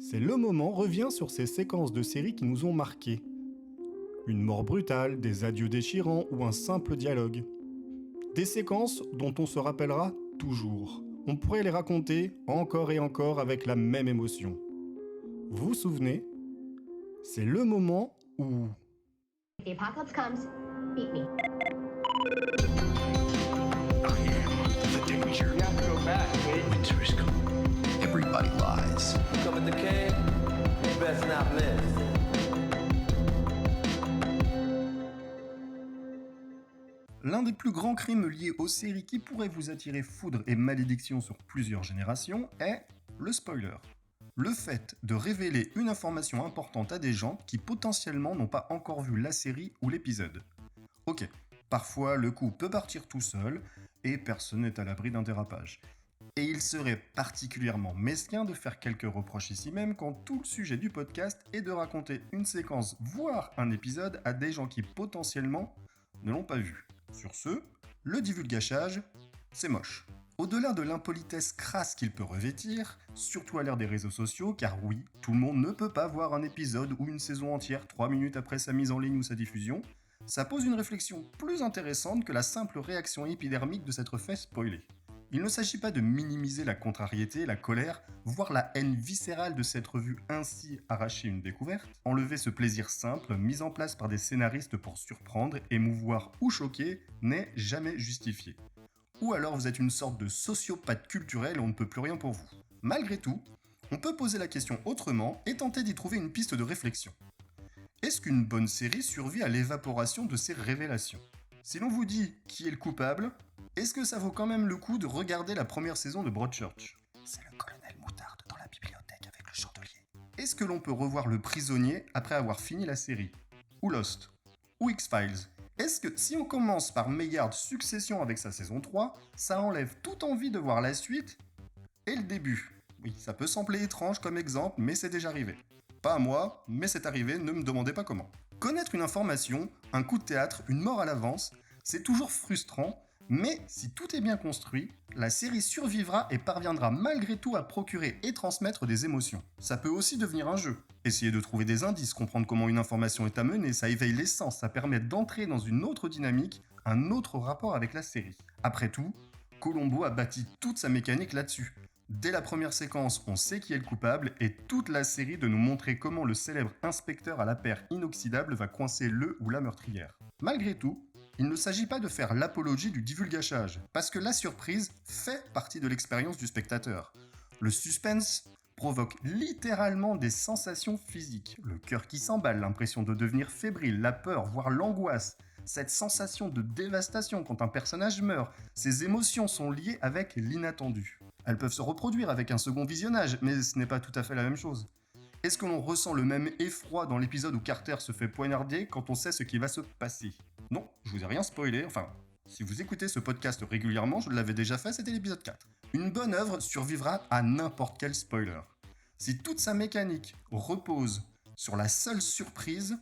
C'est le moment revient sur ces séquences de séries qui nous ont marqués. Une mort brutale, des adieux déchirants ou un simple dialogue. Des séquences dont on se rappellera toujours. On pourrait les raconter encore et encore avec la même émotion. Vous vous souvenez ? C'est le moment où... If the apocalypse comes, beat me. I am the danger. You have to go back, Kate. Winter is coming. Everybody lies. Come at the cave, you best not miss. L'un des plus grands crimes liés aux séries qui pourrait vous attirer foudre et malédiction sur plusieurs générations est le spoiler. Le fait de révéler une information importante à des gens qui potentiellement n'ont pas encore vu la série ou l'épisode. Ok, parfois le coup peut partir tout seul et personne n'est à l'abri d'un dérapage. Et il serait particulièrement mesquin de faire quelques reproches ici même quand tout le sujet du podcast est de raconter une séquence, voire un épisode à des gens qui potentiellement ne l'ont pas vu. Sur ce, le divulgachage, c'est moche. Au-delà de l'impolitesse crasse qu'il peut revêtir, surtout à l'ère des réseaux sociaux, car oui, tout le monde ne peut pas voir un épisode ou une saison entière 3 minutes après sa mise en ligne ou sa diffusion, ça pose une réflexion plus intéressante que la simple réaction épidermique de s'être fait spoiler. Il ne s'agit pas de minimiser la contrariété, la colère, voire la haine viscérale de s'être vu ainsi arracher une découverte, enlever ce plaisir simple mis en place par des scénaristes pour surprendre, émouvoir ou choquer n'est jamais justifié. Ou alors vous êtes une sorte de sociopathe culturel et on ne peut plus rien pour vous. Malgré tout, on peut poser la question autrement et tenter d'y trouver une piste de réflexion. Est-ce qu'une bonne série survit à l'évaporation de ses révélations ? Si l'on vous dit qui est le coupable, est-ce que ça vaut quand même le coup de regarder la première saison de Broadchurch ? C'est le colonel Moutarde dans la bibliothèque avec le chandelier. Est-ce que l'on peut revoir Le Prisonnier après avoir fini la série ? Ou Lost ? Ou X-Files ? Est-ce que si on commence par Maillard Succession avec sa saison 3, ça enlève toute envie de voir la suite et le début ? Oui, ça peut sembler étrange comme exemple, mais c'est déjà arrivé. Pas à moi, mais c'est arrivé, ne me demandez pas comment. Connaître une information, un coup de théâtre, une mort à l'avance, c'est toujours frustrant, mais si tout est bien construit, la série survivra et parviendra malgré tout à procurer et transmettre des émotions. Ça peut aussi devenir un jeu. Essayer de trouver des indices, comprendre comment une information est amenée, ça éveille les sens, ça permet d'entrer dans une autre dynamique, un autre rapport avec la série. Après tout, Columbo a bâti toute sa mécanique là-dessus. Dès la première séquence, on sait qui est le coupable et toute la série de nous montrer comment le célèbre inspecteur à la paire inoxydable va coincer le ou la meurtrière. Malgré tout, il ne s'agit pas de faire l'apologie du divulgachage, parce que la surprise fait partie de l'expérience du spectateur. Le suspense provoque littéralement des sensations physiques. Le cœur qui s'emballe, l'impression de devenir fébrile, la peur, voire l'angoisse. Cette sensation de dévastation quand un personnage meurt, ces émotions sont liées avec l'inattendu. Elles peuvent se reproduire avec un second visionnage, mais ce n'est pas tout à fait la même chose. Est-ce que l'on ressent le même effroi dans l'épisode où Carter se fait poignarder quand on sait ce qui va se passer ? Non, je vous ai rien spoilé, enfin, si vous écoutez ce podcast régulièrement, je l'avais déjà fait, c'était l'épisode 4. Une bonne œuvre survivra à n'importe quel spoiler. Si toute sa mécanique repose sur la seule surprise,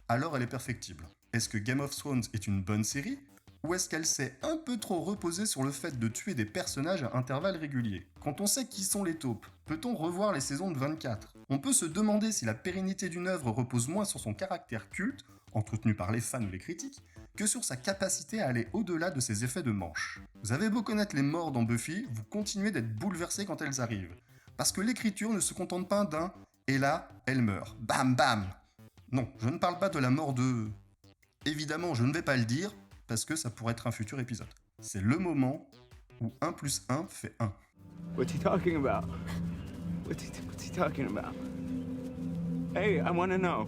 alors elle est perfectible. Est-ce que Game of Thrones est une bonne série ? Ou est-ce qu'elle s'est un peu trop reposée sur le fait de tuer des personnages à intervalles réguliers ? Quand on sait qui sont les taupes, peut-on revoir les saisons de 24 ? On peut se demander si la pérennité d'une œuvre repose moins sur son caractère culte, entretenu par les fans ou les critiques, que sur sa capacité à aller au-delà de ses effets de manche. Vous avez beau connaître les morts dans Buffy, vous continuez d'être bouleversé quand elles arrivent. Parce que l'écriture ne se contente pas d'un « et là, elle meurt ». Bam bam ! Non, je ne parle pas de la mort de... Évidemment, je ne vais pas le dire, parce que ça pourrait être un futur épisode. C'est le moment où 1 plus 1 fait 1. What's he talking about? What's he talking about? Hey, I wanna know.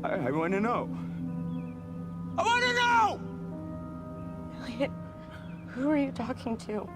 I wanna know. I wanna know! Elliot, who are you talking to?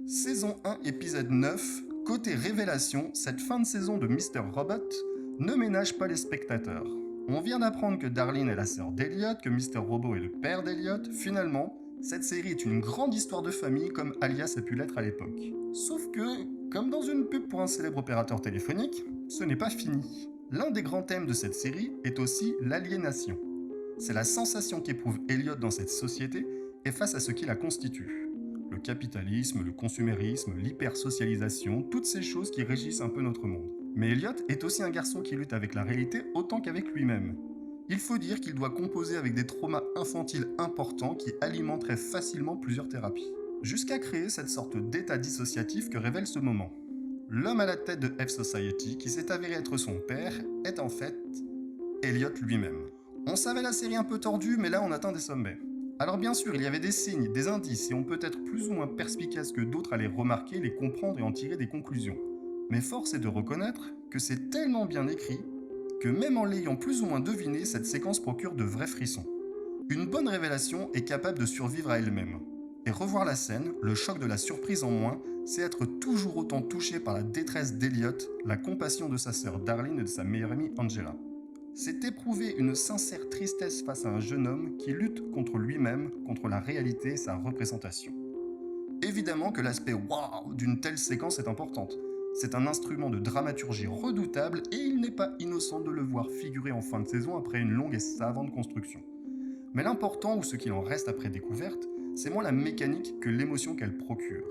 Saison 1, épisode 9, côté révélation, cette fin de saison de Mr. Robot ne ménage pas les spectateurs. On vient d'apprendre que Darlene est la sœur d'Elliot, que Mr. Robot est le père d'Elliot. Finalement, Cette série est une grande histoire de famille comme Alias a pu l'être à l'époque. Sauf que, comme dans une pub pour un célèbre opérateur téléphonique, ce n'est pas fini. L'un des grands thèmes de cette série est aussi l'aliénation. C'est la sensation qu'éprouve Elliot dans cette société et face à ce qui la constitue. Le capitalisme, le consumérisme, l'hypersocialisation, toutes ces choses qui régissent un peu notre monde. Mais Elliot est aussi un garçon qui lutte avec la réalité autant qu'avec lui-même. Il faut dire qu'il doit composer avec des traumas infantiles importants qui alimenteraient facilement plusieurs thérapies. Jusqu'à créer cette sorte d'état dissociatif que révèle ce moment. L'homme à la tête de F-Society, qui s'est avéré être son père, est en fait Elliot lui-même. On savait la série un peu tordue, mais là on atteint des sommets. Alors bien sûr, il y avait des signes, des indices, et on peut être plus ou moins perspicace que d'autres à les remarquer, les comprendre et en tirer des conclusions. Mais force est de reconnaître que c'est tellement bien écrit que même en l'ayant plus ou moins deviné, cette séquence procure de vrais frissons. Une bonne révélation est capable de survivre à elle-même. Et revoir la scène, le choc de la surprise en moins, c'est être toujours autant touché par la détresse d'Elliot, la compassion de sa sœur Darlene et de sa meilleure amie Angela. C'est éprouver une sincère tristesse face à un jeune homme qui lutte contre lui-même, contre la réalité et sa représentation. Évidemment que l'aspect « waouh » d'une telle séquence est importante. C'est un instrument de dramaturgie redoutable et il n'est pas innocent de le voir figurer en fin de saison après une longue et savante construction. Mais l'important, ou ce qu'il en reste après découverte, c'est moins la mécanique que l'émotion qu'elle procure.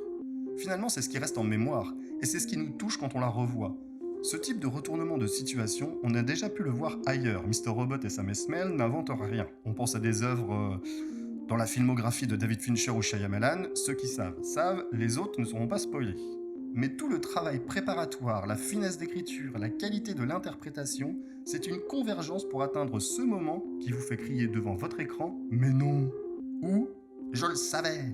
Finalement, c'est ce qui reste en mémoire, et c'est ce qui nous touche quand on la revoit. Ce type de retournement de situation, on a déjà pu le voir ailleurs. Mr. Robot et Sam Esmail n'inventent rien. On pense à des œuvres dans la filmographie de David Fincher ou Shyamalan. Ceux qui savent, les autres ne seront pas spoilés. Mais tout le travail préparatoire, la finesse d'écriture, la qualité de l'interprétation, c'est une convergence pour atteindre ce moment qui vous fait crier devant votre écran « Mais non !» ou « Je le savais !»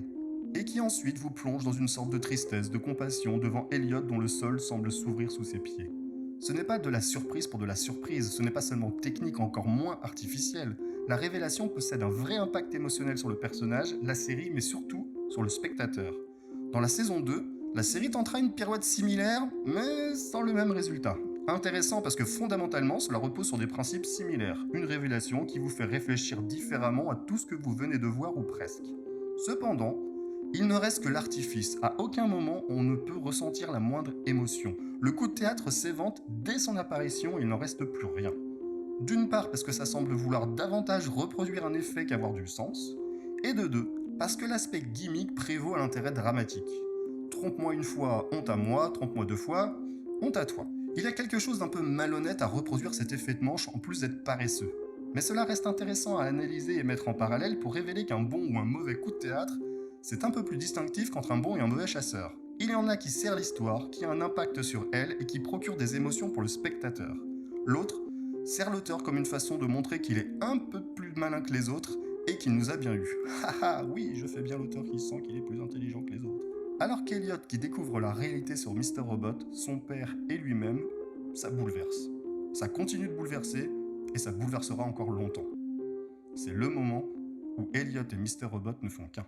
et qui ensuite vous plonge dans une sorte de tristesse, de compassion devant Elliot dont le sol semble s'ouvrir sous ses pieds. Ce n'est pas de la surprise pour de la surprise, ce n'est pas seulement technique, encore moins artificiel. La révélation possède un vrai impact émotionnel sur le personnage, la série, mais surtout sur le spectateur. Dans la saison 2, la série tentera une pirouette similaire, mais sans le même résultat. Intéressant parce que fondamentalement, cela repose sur des principes similaires. Une révélation qui vous fait réfléchir différemment à tout ce que vous venez de voir ou presque. Cependant, il ne reste que l'artifice. À aucun moment, on ne peut ressentir la moindre émotion. Le coup de théâtre s'évente dès son apparition et il n'en reste plus rien. D'une part parce que ça semble vouloir davantage reproduire un effet qu'avoir du sens, et de deux, parce que l'aspect gimmick prévaut à l'intérêt dramatique. Trompe-moi une fois, honte à moi, trompe-moi deux fois, honte à toi. Il y a quelque chose d'un peu malhonnête à reproduire cet effet de manche en plus d'être paresseux. Mais cela reste intéressant à analyser et mettre en parallèle pour révéler qu'un bon ou un mauvais coup de théâtre, c'est un peu plus distinctif qu'entre un bon et un mauvais chasseur. Il y en a qui serrent l'histoire, qui a un impact sur elle et qui procure des émotions pour le spectateur. L'autre sert l'auteur comme une façon de montrer qu'il est un peu plus malin que les autres et qu'il nous a bien eu. Haha, oui, je fais bien l'auteur qui sent qu'il est plus intelligent que les autres. Alors qu'Elliot qui découvre la réalité sur Mr. Robot, son père et lui-même, ça bouleverse. Ça continue de bouleverser et ça bouleversera encore longtemps. C'est le moment où Elliot et Mr. Robot ne font qu'un.